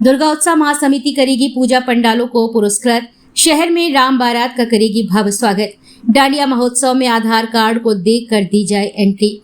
दुर्गा उत्सव महासमिति करेगी पूजा पंडालों को पुरस्कृत। शहर में राम बारात का करेगी भव्य स्वागत। डांडिया महोत्सव में आधार कार्ड को देखकर दी जाए एंट्री।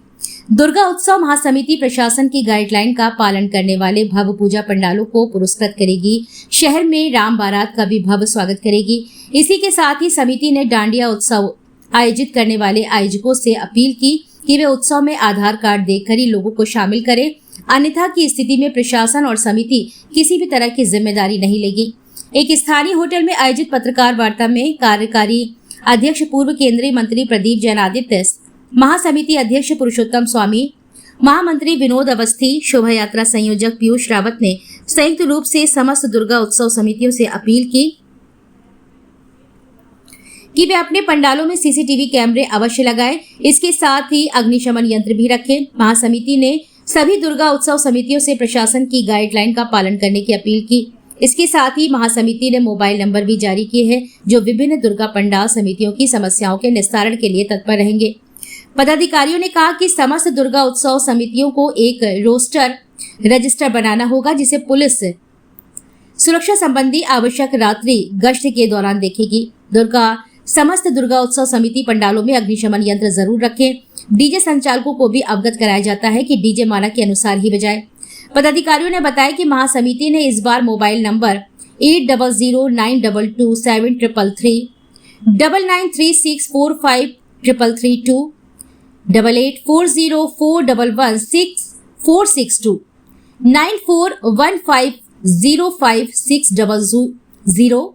दुर्गा उत्सव महासमिति प्रशासन की गाइडलाइन का पालन करने वाले भव्य पूजा पंडालों को पुरस्कृत करेगी। शहर में राम बारात का भी भव्य स्वागत करेगी। इसी के साथ ही समिति ने डांडिया उत्सव आयोजित करने वाले आयोजकों से अपील की कि वे उत्सव में आधार कार्ड देखकर ही लोगों को शामिल करें, अन्यथा की स्थिति में प्रशासन और समिति किसी भी तरह की जिम्मेदारी नहीं लेगी। एक स्थानीय होटल में आयोजित पत्रकार वार्ता में कार्यकारी अध्यक्ष पूर्व केंद्रीय मंत्री प्रदीप जैन आदित्य, महासमिति अध्यक्ष पुरुषोत्तम स्वामी, महामंत्री विनोद अवस्थी, शोभा यात्रा संयोजक पीयूष रावत ने संयुक्त रूप से समस्त दुर्गा उत्सव समितियों से अपील की कि वे अपने पंडालों में सीसीटीवी कैमरे अवश्य लगाएं। इसके साथ ही अग्निशमन यंत्र भी रखें। महासमिति ने सभी दुर्गा उत्सव समितियों से प्रशासन की गाइडलाइन का पालन करने की अपील की। इसके साथ ही महासमिति ने मोबाइल नंबर भी जारी किए हैं जो विभिन्न दुर्गा पंडाल समितियों की समस्याओं के निस्तारण के लिए तत्पर रहेंगे। पदाधिकारियों ने कहा कि समस्त दुर्गा उत्सव समितियों को एक रोस्टर रजिस्टर बनाना होगा जिसे पुलिस सुरक्षा संबंधी आवश्यक रात्रि गश्त के दौरान देखेगी। समस्त दुर्गा उत्सव समिति पंडालों में अग्निशमन यंत्र जरूर रखें। डीजे संचालकों को भी अवगत कराया जाता है कि डीजे मानक के अनुसार ही बजाए। पदाधिकारियों ने बताया कि महासमिति ने इस बार मोबाइल नंबर 8009227333, 9936453332, 8840411462, 94150560,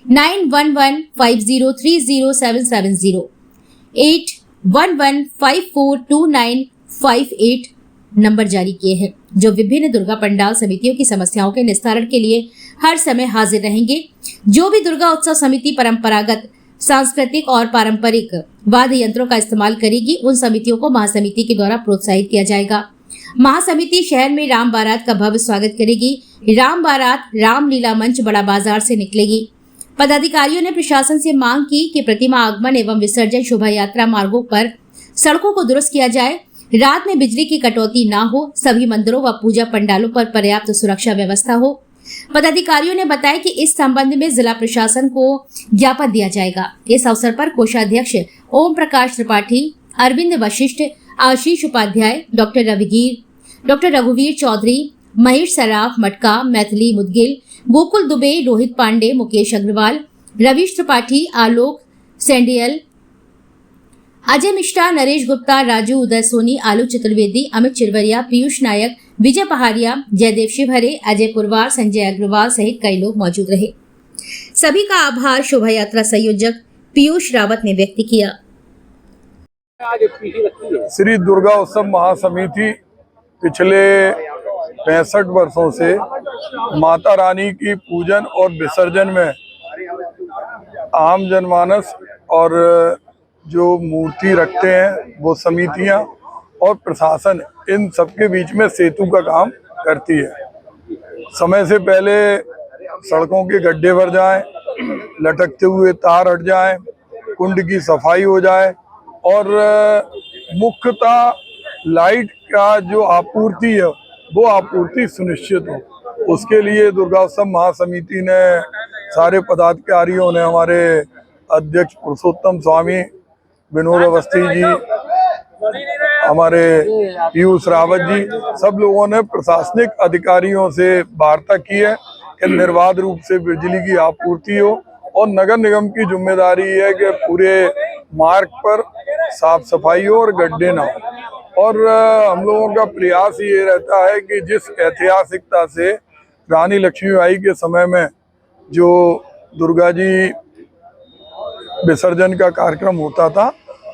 9115030770, 81154295 नंबर जारी किए हैं जो विभिन्न दुर्गा पंडाल समितियों की समस्याओं के निस्तारण के लिए हर समय हाजिर रहेंगे। जो भी दुर्गा उत्सव समिति परंपरागत, सांस्कृतिक और पारंपरिक वाद्य यंत्रों का इस्तेमाल करेगी, उन समितियों को महासमिति के द्वारा प्रोत्साहित किया जाएगा। महासमिति शहर में राम बारात का भव्य स्वागत करेगी। राम बारात रामलीला मंच बड़ा बाजार से निकलेगी। पदाधिकारियों ने प्रशासन से मांग की कि प्रतिमा आगमन एवं विसर्जन शोभा यात्रा मार्गों पर सड़कों को दुरुस्त किया जाए। रात में बिजली की कटौती ना हो। सभी मंदिरों व पूजा पंडालों पर पर्याप्त सुरक्षा व्यवस्था हो। पदाधिकारियों ने बताया कि इस संबंध में जिला प्रशासन को ज्ञापन दिया जाएगा। इस अवसर पर कोषाध्यक्ष ओम प्रकाश त्रिपाठी, अरविंद वशिष्ठ, आशीष उपाध्याय, डॉक्टर रघुवीर चौधरी, महेश सराफ मटका, मैथिली मुदगिल, गोकुल दुबे, रोहित पांडे, मुकेश अग्रवाल, रवीश त्रिपाठी, आलोक सेंडियल, अजय मिश्रा, नरेश गुप्ता, राजू उदय सोनी, आलोक चतुर्वेदी, अमित चिरवरिया, पीयूष नायक, विजय पहाड़िया, जयदेव शिवहरे, अजय पुरवार, संजय अग्रवाल सहित कई लोग मौजूद रहे। सभी का आभार शोभा यात्रा संयोजक पीयूष रावत ने व्यक्त किया। श्री दुर्गा उत्सव महासमिति पिछले 65 वर्षों से माता रानी की पूजन और विसर्जन में आम जनमानस और जो मूर्ति रखते हैं वो समितियां और प्रशासन इन सबके बीच में सेतु का काम करती है। समय से पहले सड़कों के गड्ढे भर जाएं, लटकते हुए तार हट जाएं, कुंड की सफाई हो जाए और मुख्यतः लाइट का जो आपूर्ति है वो आपूर्ति सुनिश्चित हो। उसके लिए दुर्गा उत्सव महासमिति ने सारे पदाधिकारियों ने, हमारे अध्यक्ष पुरुषोत्तम स्वामी, विनोद अवस्थी जी, हमारे पीयूष रावत जी, सब लोगों ने प्रशासनिक अधिकारियों से वार्ता की है कि निर्बाध रूप से बिजली की आपूर्ति हो और नगर निगम की जिम्मेदारी है कि पूरे मार्ग पर साफ सफाई हो और गड्ढे ना हो। और हम लोगों का प्रयास ये रहता है कि जिस ऐतिहासिकता से रानी लक्ष्मीबाई के समय में जो दुर्गा जी विसर्जन का कार्यक्रम होता था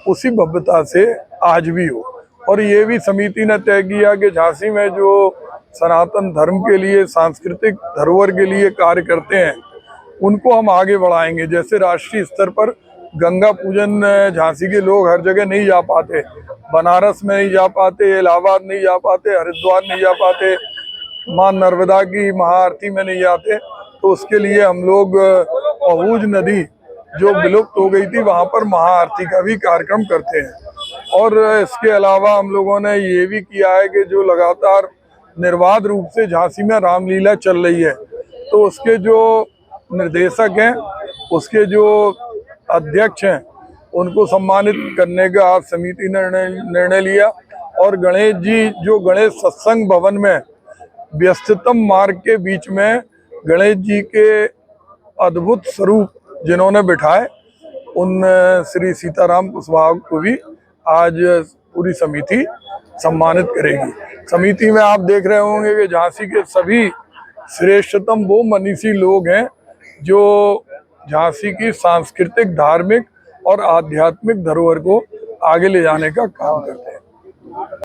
उसी भव्यता से आज भी हो। और ये भी समिति ने तय किया कि झांसी में जो सनातन धर्म के लिए, सांस्कृतिक धरोहर के लिए कार्य करते हैं उनको हम आगे बढ़ाएंगे। जैसे राष्ट्रीय स्तर पर गंगा पूजन झांसी के लोग हर जगह नहीं जा पाते, बनारस में नहीं जा पाते, इलाहाबाद नहीं जा पाते, हरिद्वार नहीं जा पाते, मां नर्मदा की महाआरती में नहीं जाते, तो उसके लिए हम लोग पहुज नदी जो विलुप्त हो गई थी वहां पर महाआरती का भी कार्यक्रम करते हैं। और इसके अलावा हम लोगों ने ये भी किया है कि जो लगातार निर्बाध रूप से झांसी में रामलीला चल रही है, तो उसके जो निर्देशक हैं, उसके जो अध्यक्ष हैं, उनको सम्मानित करने का आज समिति ने निर्णय लिया। और गणेश जी जो गणेश सत्संग भवन में व्यस्ततम मार्ग के बीच में गणेश जी के अद्भुत स्वरूप जिन्होंने बिठाए, उन श्री सीताराम कुशवाहा को भी आज पूरी समिति सम्मानित करेगी। समिति में आप देख रहे होंगे कि झांसी के सभी श्रेष्ठतम वो मनीषी लोग हैं जो झांसी की सांस्कृतिक, धार्मिक और आध्यात्मिक धरोहर को आगे ले जाने का काम करते हैं।